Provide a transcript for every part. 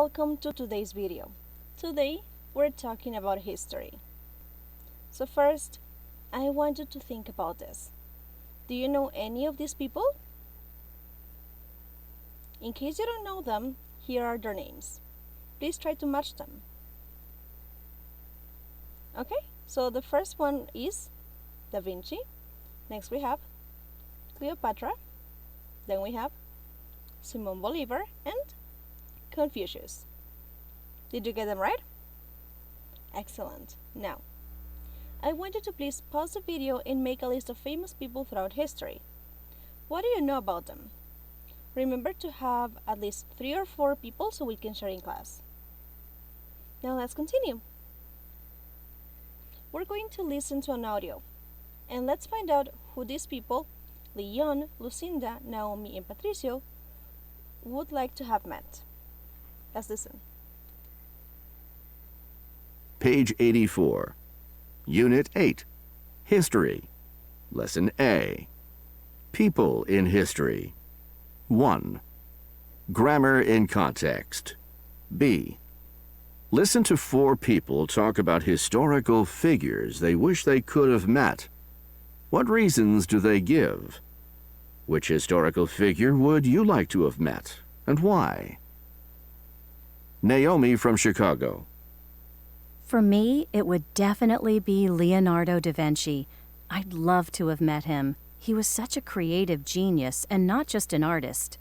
welcome to today's video. Today we're talking about history. So first, I want you to think about this. Do you know any of these people? In case you don't know them, here are their names. Please try to match them. Okay, so the first one is Da Vinci. Next we have Cleopatra. Then we have Simon Bolivar and Confucius. Did you get them right? Excellent. Now, I want you to please pause the video and make a list of famous people throughout history. What do you know about them? Remember to have at least 3 or 4 people so we can share in class. Now let's continue. We're going to listen to an audio, and let's find out who these people, Leon, Lucinda, Naomi, and Patricio, would like to have met. Let's listen. Page 84. Unit 8. History. Lesson A. People in History. 1. Grammar in context. B. Listen to 4 people talk about historical figures they wish they could have met. What reasons do they give? Which historical figure would you like to have met, and why? Naomi from Chicago. For me, it would definitely be Leonardo da Vinci. I'd love to have met him. He was such a creative genius and not just an artist.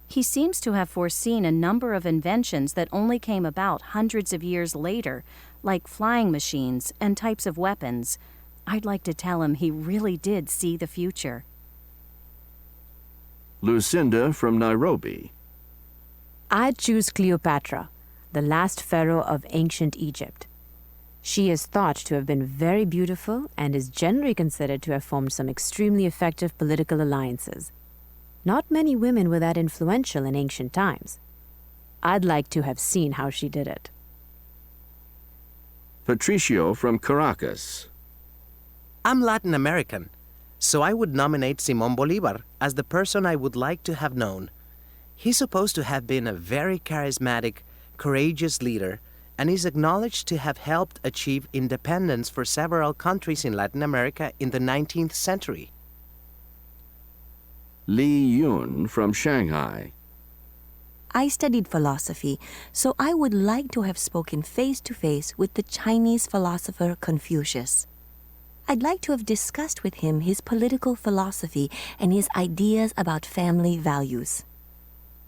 He seems to have foreseen a number of inventions that only came about hundreds of years later, like flying machines and types of weapons. I'd like to tell him he really did see the future. Lucinda from Nairobi. I'd choose Cleopatra, the last pharaoh of ancient Egypt. She is thought to have been very beautiful and is generally considered to have formed some extremely effective political alliances. Not many women were that influential in ancient times. I'd like to have seen how she did it. Patricio from Caracas. I'm Latin American, so I would nominate Simón Bolívar as the person I would like to have known. He's supposed to have been a very charismatic, courageous leader, and is acknowledged to have helped achieve independence for several countries in Latin America in the 19th century. Li Yun from Shanghai. I studied philosophy, so I would like to have spoken face-to-face with the Chinese philosopher Confucius. I'd like to have discussed with him his political philosophy and his ideas about family values.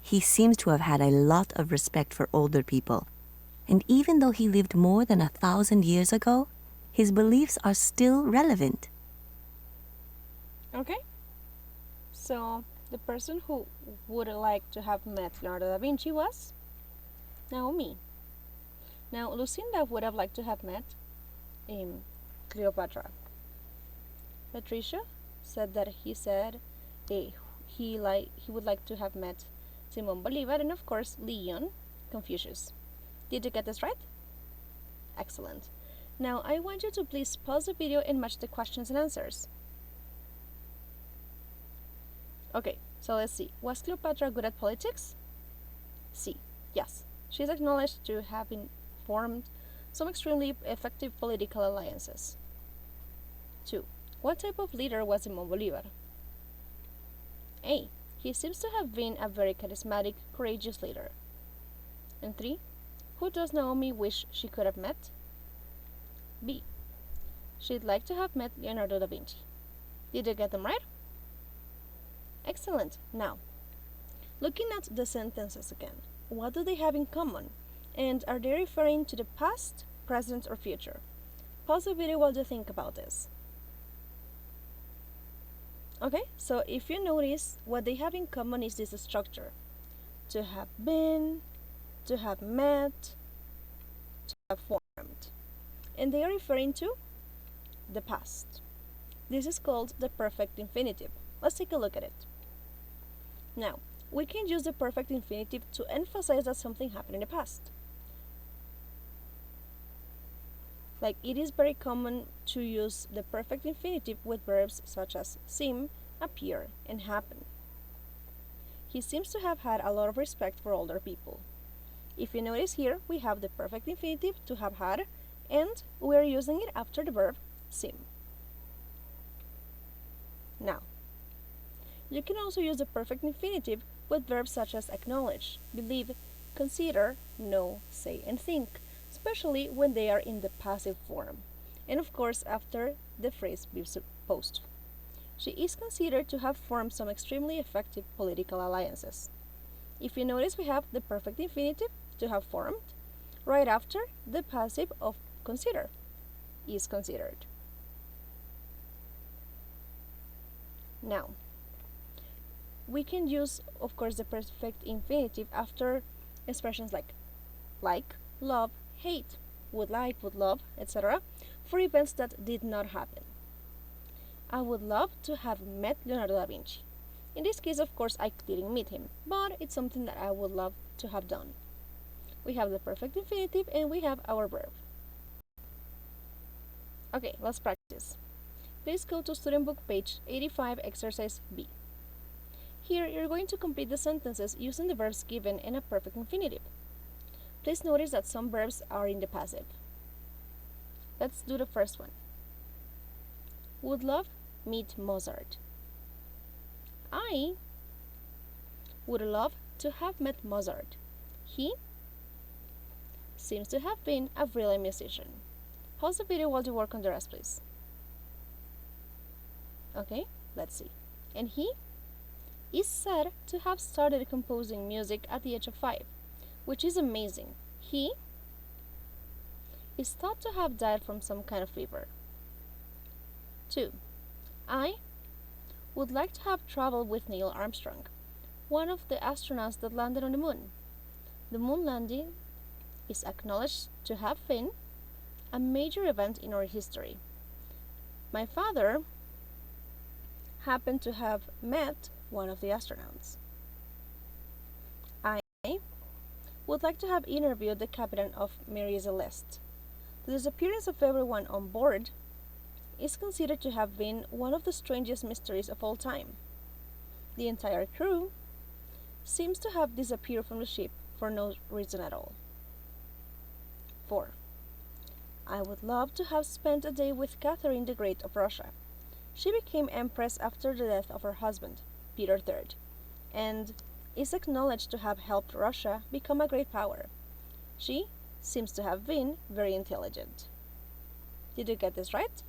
He seems to have had a lot of respect for older people, and even though he lived more than 1,000 years ago, his beliefs are still relevant. Okay. So, the person who would like to have met Leonardo da Vinci was Naomi. Now, Lucinda would have liked to have met Cleopatra. Patricia said that he would like to have met Simón Bolivar, and of course, Leon, Confucius. Did you get this right? Excellent. Now, I want you to please pause the video and match the questions and answers. Okay, so let's see. Was Cleopatra good at politics? C. Yes. She's acknowledged to have formed some extremely effective political alliances. 2. What type of leader was Simón Bolívar? A. He seems to have been a very charismatic, courageous leader. And 3. Who does Naomi wish she could have met? B. She'd like to have met Leonardo da Vinci. Did you get them right? Excellent. Now, looking at the sentences again, what do they have in common? And are they referring to the past, present, or future? Pause the video while you think about this. Okay, so if you notice, what they have in common is this structure. To have been, to have met, to have formed. And they are referring to the past. This is called the perfect infinitive. Let's take a look at it. Now, we can use the perfect infinitive to emphasize that something happened in the past. Like, it is very common to use the perfect infinitive with verbs such as seem, appear, and happen. He seems to have had a lot of respect for older people. If you notice here, we have the perfect infinitive to have had, and we are using it after the verb seem. Now, you can also use the perfect infinitive with verbs such as acknowledge, believe, consider, know, say, and think, especially when they are in the passive form, and of course after the phrase be supposed. She is considered to have formed some extremely effective political alliances. If you notice, we have the perfect infinitive to have formed right after the passive of consider, is considered. Now, we can use, of course, the perfect infinitive after expressions like, love, hate, would like, would love, etc. for events that did not happen. I would love to have met Leonardo da Vinci. In this case, of course, I didn't meet him, but it's something that I would love to have done. We have the perfect infinitive and we have our verb. Okay, let's practice. Please go to student book page 85, exercise B. Here, you're going to complete the sentences using the verbs given in a perfect infinitive. Please notice that some verbs are in the passive. Let's do the first one. Would love meet Mozart. I would love to have met Mozart. He seems to have been a brilliant musician. Pause the video while you work on the rest, please. Okay, let's see. And he is said to have started composing music at the age of 5, which is amazing. He is thought to have died from some kind of fever. 2. I would like to have traveled with Neil Armstrong, one of the astronauts that landed on the moon. The moon landing is acknowledged to have been a major event in our history. My father happened to have met one of the astronauts. I would like to have interviewed the captain of Mary Celeste. The disappearance of everyone on board is considered to have been one of the strangest mysteries of all time. The entire crew seems to have disappeared from the ship for no reason at all. 4. I would love to have spent a day with Catherine the Great of Russia. She became empress after the death of her husband, Peter III, and is acknowledged to have helped Russia become a great power. She seems to have been very intelligent. Did you get this right?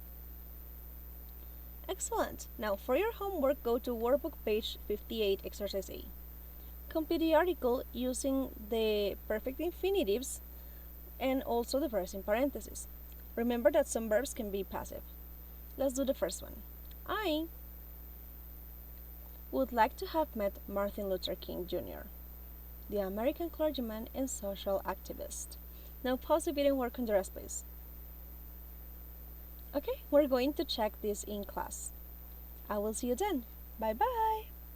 Excellent! Now for your homework, go to workbook page 58, exercise A. Complete the article using the perfect infinitives and also the verbs in parentheses. Remember that some verbs can be passive. Let's do the first one. I would like to have met Martin Luther King Jr., the American clergyman and social activist. Now pause the video and work on the rest, please. Okay, we're going to check this in class. I will see you then. Bye-bye!